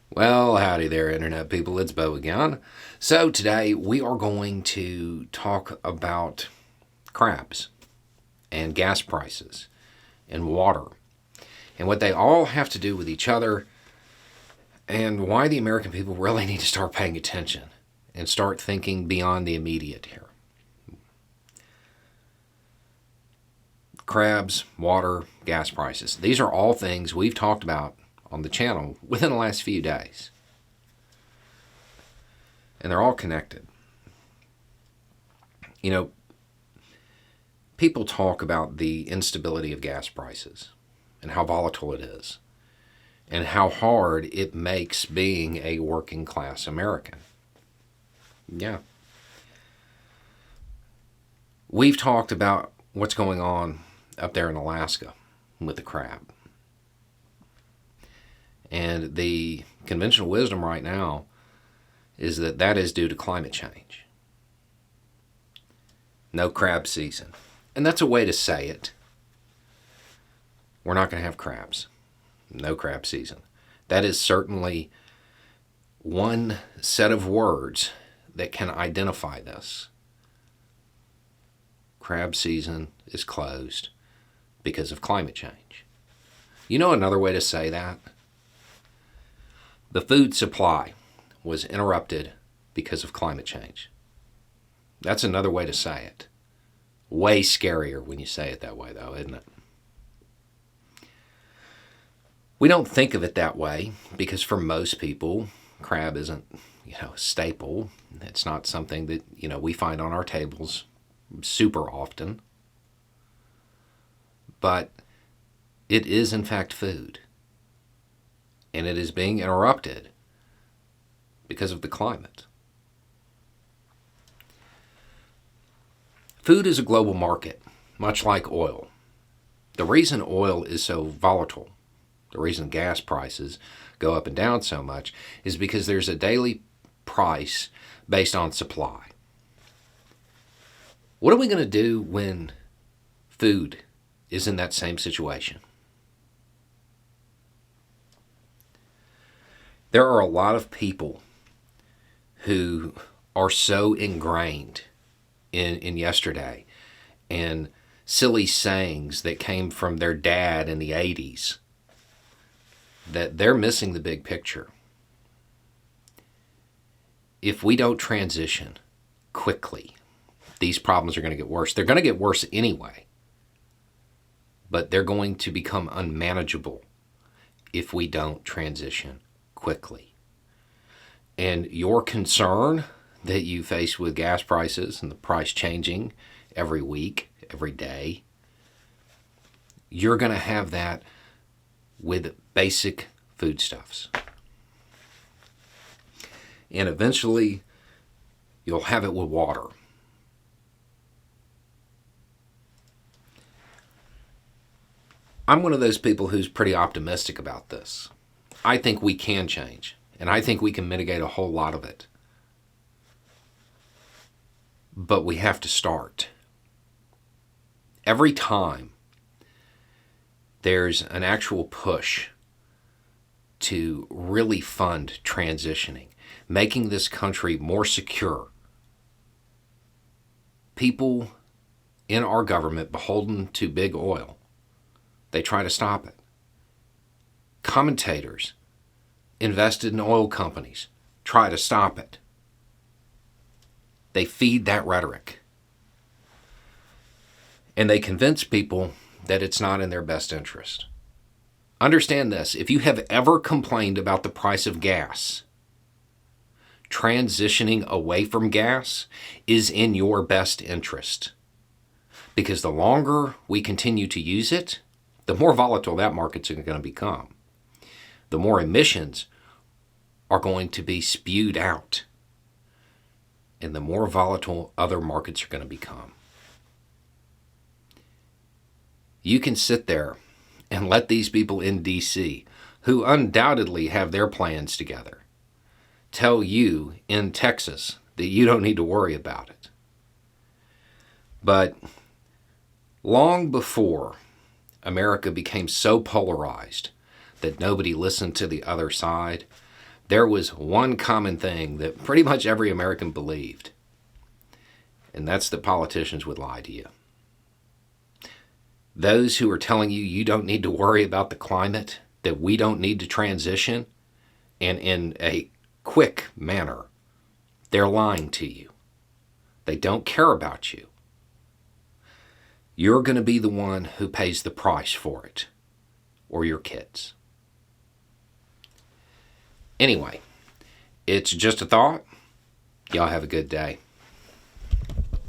Well, howdy there, Internet people. It's Bo again. So, today we are going to talk about crabs and gas prices and water and what they all have to do with each other and why the American people really need to start paying attention and start thinking beyond the immediate here. Crabs, water, gas prices. These are all things we've talked about on the channel within the last few days. And they're all connected. You know, people talk about the instability of gas prices and how volatile it is and how hard it makes being a working class American. Yeah. We've talked about what's going on up there in Alaska with the crab. And the conventional wisdom right now is that that is due to climate change. No crab season. And that's a way to say it. We're not going to have crabs. No crab season. That is certainly one set of words that can identify this. Crab season is closed because of climate change. You know another way to say that? The food supply was interrupted because of climate change. That's another way to say it. Way scarier when you say it that way, though, isn't it? We don't think of it that way because for most people, crab isn't, a staple. It's not something that, we find on our tables super often. But it is, in fact, food. And it is being interrupted because of the climate. Food is a global market, much like oil. The reason oil is so volatile, the reason gas prices go up and down so much, is because there's a daily price based on supply. What are we going to do when food is in that same situation? There are a lot of people who are so ingrained in yesterday and silly sayings that came from their dad in the 80s that they're missing the big picture. If we don't transition quickly, these problems are going to get worse. They're going to get worse anyway, but they're going to become unmanageable if we don't transition quickly. And your concern that you face with gas prices and the price changing every week, every day, you're going to have that with basic foodstuffs. And eventually, you'll have it with water. I'm one of those people who's pretty optimistic about this. I think we can change, and I think we can mitigate a whole lot of it. But we have to start. Every time there's an actual push to really fund transitioning, making this country more secure, people in our government beholden to big oil, they try to stop it. Commentators invested in oil companies try to stop it. They feed that rhetoric. And they convince people that it's not in their best interest. Understand this, if you have ever complained about the price of gas, transitioning away from gas is in your best interest. Because the longer we continue to use it, the more volatile that market's going to become. The more emissions are going to be spewed out. And the more volatile other markets are going to become. You can sit there and let these people in D.C., who undoubtedly have their plans together, tell you in Texas that you don't need to worry about it. But long before America became so polarized that nobody listened to the other side, there was one common thing that pretty much every American believed, and that's that politicians would lie to you. Those who are telling you you don't need to worry about the climate, that we don't need to transition, and in a quick manner, they're lying to you. They don't care about you. You're going to be the one who pays the price for it, or your kids. Anyway, it's just a thought. Y'all have a good day.